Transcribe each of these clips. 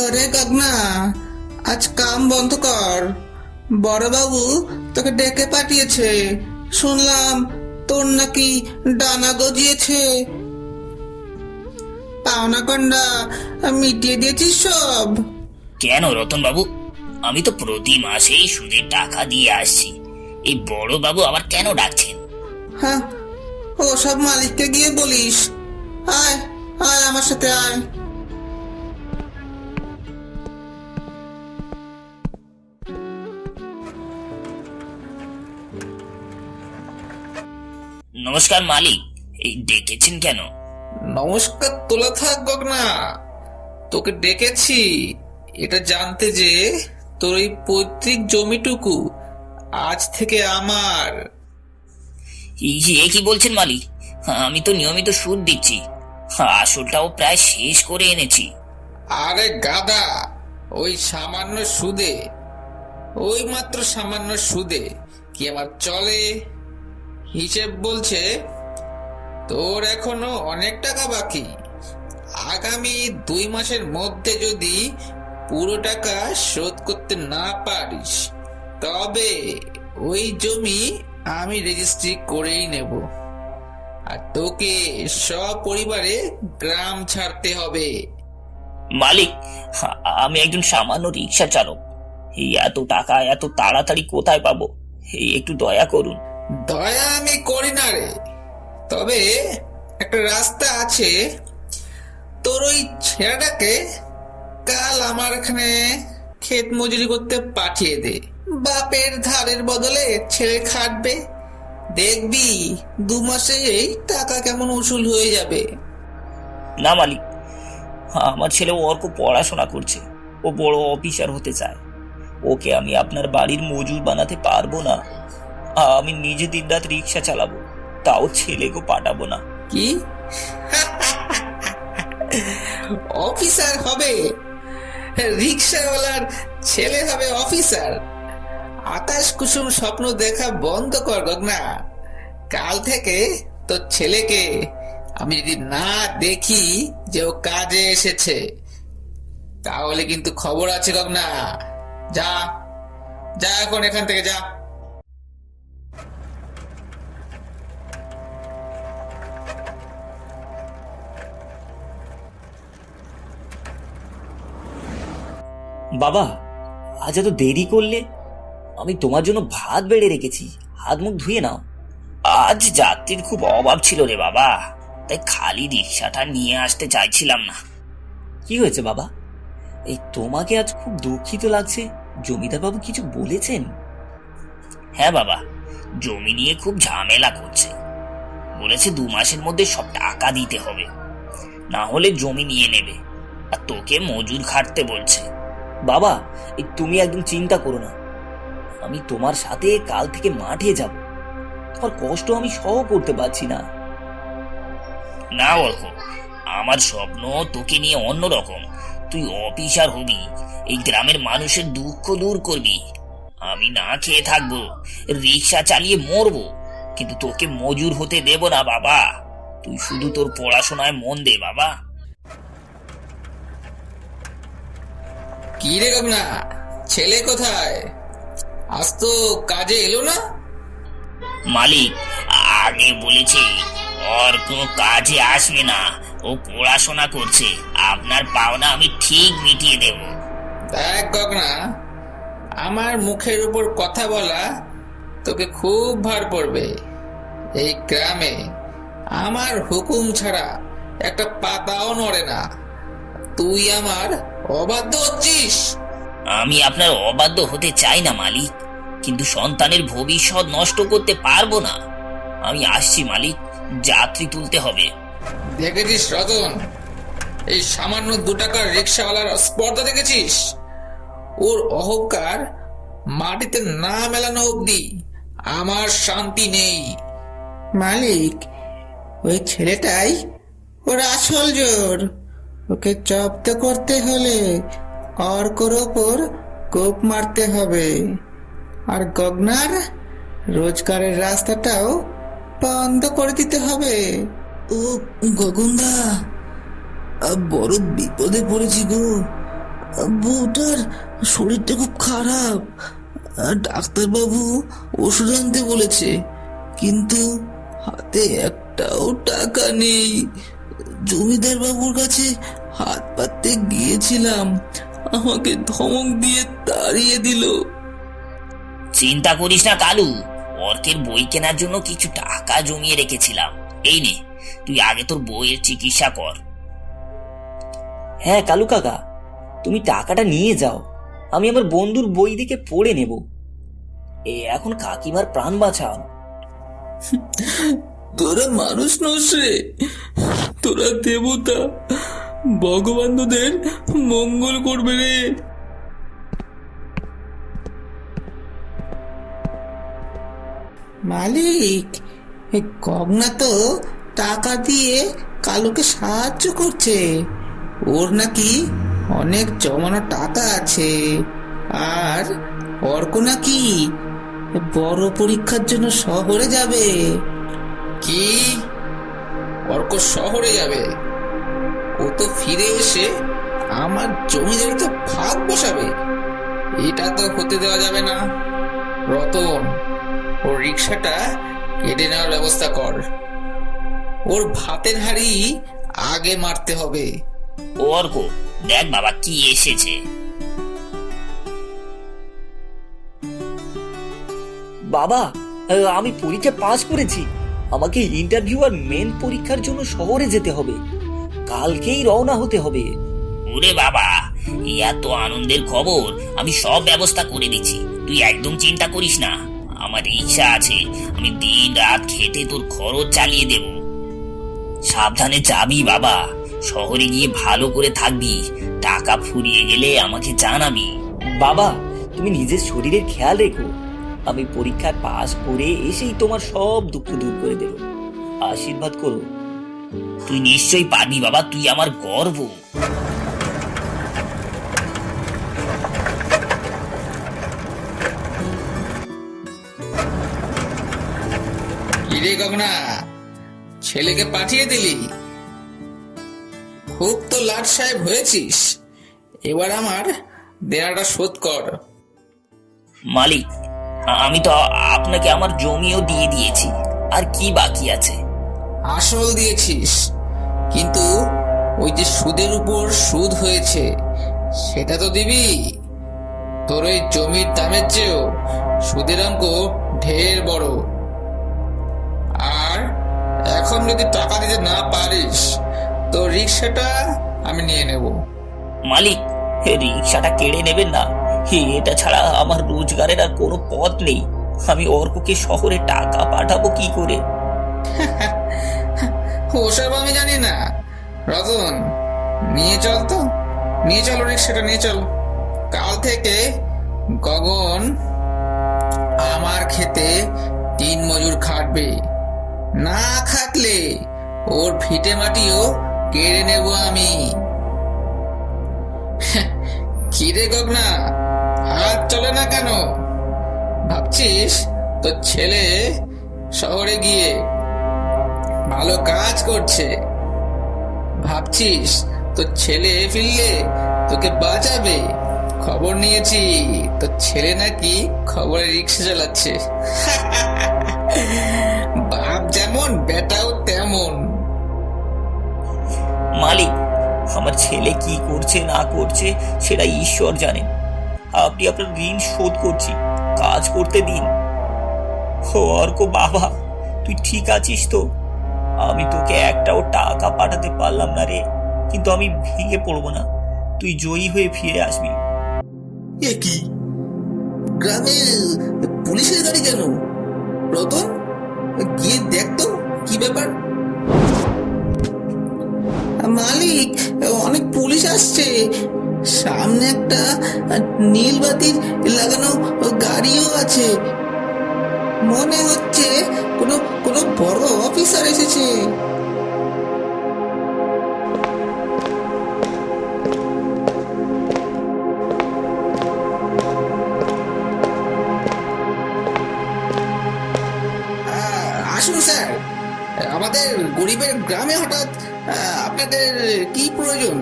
আরে গগনা, আজ কাম বন্ধ কর। বড়বাবু তোকে ডেকে পাঠিয়েছে। শুনলাম তোর নাকি ডানা গজিয়েছে। পাওনা কন্ডা মিটিয়ে দিয়েছিস সব? কেন রতন বাবু? আমি তো প্রতি মাসেই সুদের টাকা দিয়ে আসছি। এই বড় বাবু আবার কেন ডাকছেন? হ্যাঁ, ও সব মালিককে গিয়ে বলিস। আয় আয় আমার সাথে আয়। নমস্কার মালিক, এই ডেকেছেন কেন? নমস্কার তোলা থাক গগনা। তোকে ডেকেছি এটা জানতে যে তোর এই পৈতৃক জমিটুকু আজ থেকে আমার। এ কি বলছেন মালিক? আমি তো নিয়মিত সুদ দিচ্ছি, আসলটাও প্রায় শেষ করে এনেছি। আরে গাদা, ওই সামান্য সুদে, ওই মাত্র সামান্য সুদে কি আমার চলে? হিসেব বলছে তোর এখনো অনেক টাকা বাকি। আগামী 2 মাসের মধ্যে যদি পুরো টাকা শোধ করতে না পারিস তবে ওই জমি আমি রেজিস্ট্রি করেই নেব, আর তোকে সপরিবারে গ্রাম ছাড়তে হবে। মালিক, আমি একজন সামান্য রিক্সা চালক। এই এত টাকা এত তাড়াতাড়ি কোথায় পাবো? এই একটু দয়া করুন। দয়া আমি করি না রে, তবে একটা রাস্তা আছে। তোর ওই ছেলেটাকে কাল আমার এখানে ক্ষেত মজুরি করতে পাঠিয়ে দে। বাপের ধারের বদলে ছেলে খাটবে, দেখবি 2 মাসে এই টাকা কেমন উসুল হয়ে যাবে। না মালিক, আমার ছেলে অর্ক পড়াশোনা করছে, ও বড় অফিসার হতে চায়। ওকে আমি আপনার বাড়ির মজুর বানাতে পারবো না। আমি নিজে দিনরাত রিক্সা চালাবো, তাও ছেলেকে পাঠাবো না। কি? অফিসার হবে? রিক্সাওয়ালার ছেলে হবে অফিসার? আকাশ কুসুম স্বপ্ন দেখা বন্ধ কর গগনা। কাল থেকে তোর ছেলেকে আমি যদি না দেখি যে ও কাজে এসেছে, তাহলে কিন্তু খবর আছে গগনা। যা যা, এখন এখান থেকে যা। বাবা, আজ এত দেরি করলে? আমি তোমার জন্য ভাত বেড়ে রেখেছি, হাত মুখ ধুয়ে নাও। আজ যাত্রীর খুব অভাব ছিল রে বাবা, তাই খালি রিক্সাটা নিয়ে আসতে চাইছিলাম না। কি হয়েছে বাবা? এই তোমাকে আজ খুব দুঃখিত লাগছে। জমিদার বাবু কিছু বলেছেন? হ্যাঁ বাবা, জমি নিয়ে খুব ঝামেলা করছে। বলেছে 2 মাসের মধ্যে সব টাকা দিতে হবে, না হলে জমি নিয়ে নেবে, আর তোকে মজুর খাটতে বলছে। বাবা, এই তুমি একদম চিন্তা করো না। আমি তোমার সাথে কাল থেকে মাঠে যাব। তোমার কষ্ট আমি সহ করতে পারছি না। না অর্ক, আমার স্বপ্ন তোকে নিয়ে অন্যরকম। তুই অফিসার হবি, এই গ্রামের মানুষের দুঃখ দূর করবি। আমি না খেয়ে থাকবো, রিক্সা চালিয়ে মরবো, কিন্তু তোকে মজুর হতে দেব না বাবা। তুই শুধু তোর পড়াশোনায় মন দে বাবা। কি রে গগনা, ছেলে কোথায়? আজ তো কাজে এলো না। মালিক আগে বলেছে ওর কোনো কাজে আসবে না, ও পড়াশোনা করছে। আপনার পাওনা আমি ঠিক মিটিয়ে দেব। দেখ গগনা, আমার মুখের উপর কথা বলা তোকে খুব ভার পড়বে। এই গ্রামে আমার হুকুম ছাড়া একটা পাতাও নড়ে না। তুই আমার অবাধ্য হচ্ছিস। আমি আপনার অবাধ্য হতে চাই না মালিক, কিন্তু সন্তানের ভবিষ্যৎ নষ্ট করতে পারবো না। আমি আসছি মালিক, যাত্রী তুলতে হবে। দেখেছিস রতন, এই সামান্য 2 টাকার রিক্সাওয়ালার স্পর্ধা দেখেছিস? ওর অহংকার মাটিতে না মেলানো অবধি আমার শান্তি নেই। মালিক, ওই ছেলেটাই ওর আসল জোর। ওকে জব্দ করতে হলে অর্কর ওপর কোপ মারতে হবে, আর গগনার রোজগারের রাস্তাটাও বন্ধ করে দিতে হবে। ও গগনদা, বড় বিপদে পড়েছি গো। বউটার শরীরটা খুব খারাপ, ডাক্তারবাবু ওষুধ আনতে বলেছে, কিন্তু হাতে একটাও টাকা নেই। জমিদার বাবুর কাছে হাত পাততে গিয়েছিলাম, আমাকে ধমক দিয়ে তাড়িয়ে দিল। চিন্তা করিস না কালু, অর্কের বই কেনার জন্য কিছু টাকা জমিয়ে রেখেছিলাম। এই নে, তুই আগে তোর বইয়ের চিকিৎসা কর। হ্যাঁ কালু কাকা, তুমি টাকাটা নিয়ে যাও, আমি আমার বন্ধুর বই দেখে পড়ে নেব। এখন কাকিমার প্রাণ বাঁচাও। তোরা মানুষ নস রে, তোরা দেবতা, ভগবান তোদের মঙ্গল করবে রে। মালিক, গগনা তো টাকা দিয়ে কালুকে সাহায্য করছে, ওর নাকি অনেক জমানো টাকা আছে, আর অর্ক নাকি বড় পরীক্ষার জন্য শহরে যাবে। কি? অর্ক শহরে যাবে? ও তো ফিরে এসে আমার জমিদারিতে ভাগ বসাবে, এটা তো হতে দেওয়া যাবে না। রতন, ওর রিক্সাটা কেটে নেওয়ার ব্যবস্থা কর, ওর ভাতের হাঁড়ি আগে মারতে হবে। অর্ক, দেখ বাবা কি এসেছে। বাবা, আমি পরীক্ষা পাস করেছি। আমাকে ইন্টারভিউ আর মেন পরীক্ষার জন্য শহরে যেতে হবে, কালকেই রওনা হতে হবে। ওরে বাবা, এত আনন্দের খবর! আমি সব ব্যবস্থা করে দিচ্ছি, তুই একদম চিন্তা করিস না। আমার ইচ্ছা আছে, আমি দিন রাত খেটে তোর খরচ চালিয়ে দেব। সাবধানে যাবি বাবা, শহরে গিয়ে ভালো করে থাকবি, টাকা ফুরিয়ে গেলে আমাকে জানাবি। বাবা, তুমি নিজের শরীরের খেয়াল রেখো, আমি পরীক্ষায় পাস করে এসেই তোমার সব দুঃখ দূর করে দেব। আশীর্বাদ করো। তুই নিশ্চয়ই পারবি বাবা, তুই আমার গর্ব। কিরে গগনা, ছেলেকে পাঠিয়ে দিলি? খুব তো লাট সাহেব হয়েছিস, এবার আমার দেয়াটা শোধ কর। মালিক, আমি তো আপনাকে আমার জমিও দিয়ে দিয়েছি, আর কি বাকি আছে? আসল দিয়েছিস, কিন্তু ওই যে সুদের উপর সুদ হয়েছে সেটা তো দিবি। তোর ওই জমির দামের চেয়েও সুদের অঙ্ক ঢের বড়, আর এখন যদি টাকা দিতে না পারিস তো রিক্সাটা আমি নিয়ে নেব। মালিক, রিক্সাটা কেড়ে নেবেন না, এটা ছাড়া আমার রোজগারের আর কোনো পথ নেই। আমি অর্ককে শহরে টাকা পাঠাবো কি করে? ওসব আমি জানি না। রতন, নিয়ে চল তো, নিয়ে চলো রিক্সাটা নিয়ে চল। কাল থেকে গগন আমার খেতে দিন মজুর খাটবে, না খাটলে ওর ভিটে মাটিও কেড়ে নেব আমি। কিরে গগনা, হাত চলে না কেন? ভাবছিস তোর ছেলে শহরে গিয়ে ভালো কাজ করছে, ভাবছিস তোর ছেলে ফিরলে তোকে বাঁচাবে? খবর নিয়েছি তোর ছেলে নাকি খবরে রিক্সা চালাচ্ছে। বাপ যেমন বেটাও তেমন। মালিক, আমার ছেলে কি করছে না করছে সেটা ঈশ্বর জানেন। আপনি আপনার ঋণ শোধ করছি, কাজ করতে দিন। ও অর্ক বাবা, তুই ঠিক আছিস তো? আমি তোকে একটাও টাকা পাঠাতে পারলাম না রে, কিন্তু আমি ভেঙে পড়বো না, তুই জয়ী হয়ে ফিরে আসবি। এ কি, গ্রামে পুলিশের গাড়ি কেন? রতন, গিয়ে দেখ তো কি ব্যাপার। মালিক, অনেক পুলিশ আসছে, সামনে একটা নীল বাতির লাগানো গাড়িও আছে, মনে হচ্ছে কোনো কোনো বড় অফিসার এসেছে। আসুন স্যার, আমাদের গরিবের গ্রামে হঠাৎ আপনাদের কি প্রয়োজন?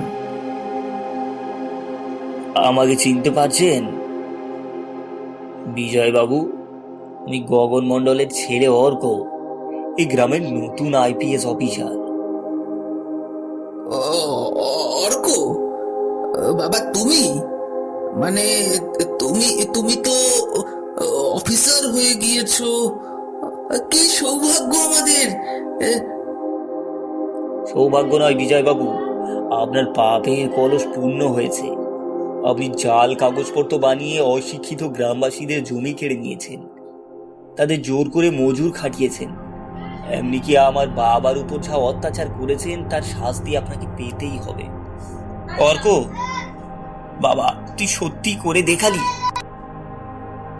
আমাকে চিনতে পারছেন বিজয় বাবু? আমি গগন মণ্ডলের ছেলে অর্ক, এই গ্রামের নতুন আইপিএস অফিসার। অর্ক, বাবা তুমি, মানে তুমি তুমি তো অফিসার হয়ে গিয়েছো। কি সৌভাগ্য আমাদের। সৌভাগ্য নয় বিজয় বাবু, আপনার পাপের কলস পূর্ণ হয়েছে। আপনি জাল কাগজপত্র বানিয়ে অশিক্ষিত গ্রামবাসীদের জমি কেড়ে নিয়েছেন, তাদের জোর করে মজুর খাটিয়েছেন। এমনিকি আমার বাবার উপর যা অত্যাচার করেছেন তার শাস্তি আপনাকে পেতেই হবে। অর্ক বাবা, তুই সত্যি করে দেখালি,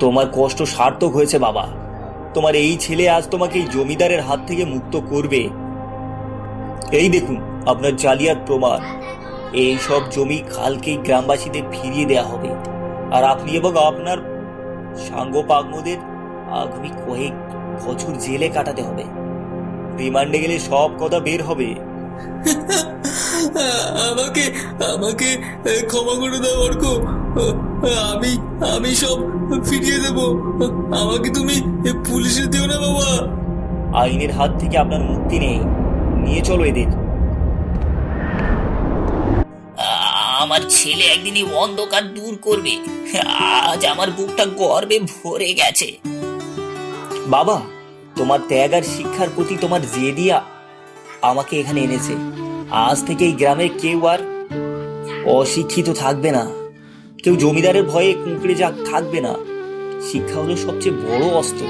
তোমার কষ্ট সার্থক হয়েছে বাবা। তোমার এই ছেলে আজ তোমাকে এই জমিদারের হাত থেকে মুক্ত করবে। এই দেখুন আপনার জালিয়াত প্রমাণ। এই সব জমি কালকেই গ্রামবাসীদের ফিরিয়ে দেয়া হবে, আর আপনি এবং আপনার সাঙ্গ পাগমদের আগামী কয়েক বছর জেলে কাটাতে হবে। রিমান্ডে গেলে সব কথা বের হবে। আমাকে আমাকে ক্ষমা করে দাও অর্ক, আমি আমি সব ফিরিয়ে দেব। আমাকে তুমি পুলিশে দিও না বাবা। আইনের হাত থেকে আপনার মুক্তি নেই, নিয়ে চলো এদের। আমার ছেলে একদিন এই অন্ধকার দূর করবে। আজ আমার বুকটা গর্বে ভরে গেছে। বাবা, তোমার ত্যাগ আর শিক্ষার প্রতি তোমার জেদিয়া আমাকে এখানে এনেছে। আজ থেকে এই গ্রামের কেউ আর অশিক্ষিত থাকবে না, কেউ জমিদারের ভয়ে কুঁকড়ে থাকবে না। শিক্ষা হলো সবচেয়ে বড় অস্ত্র।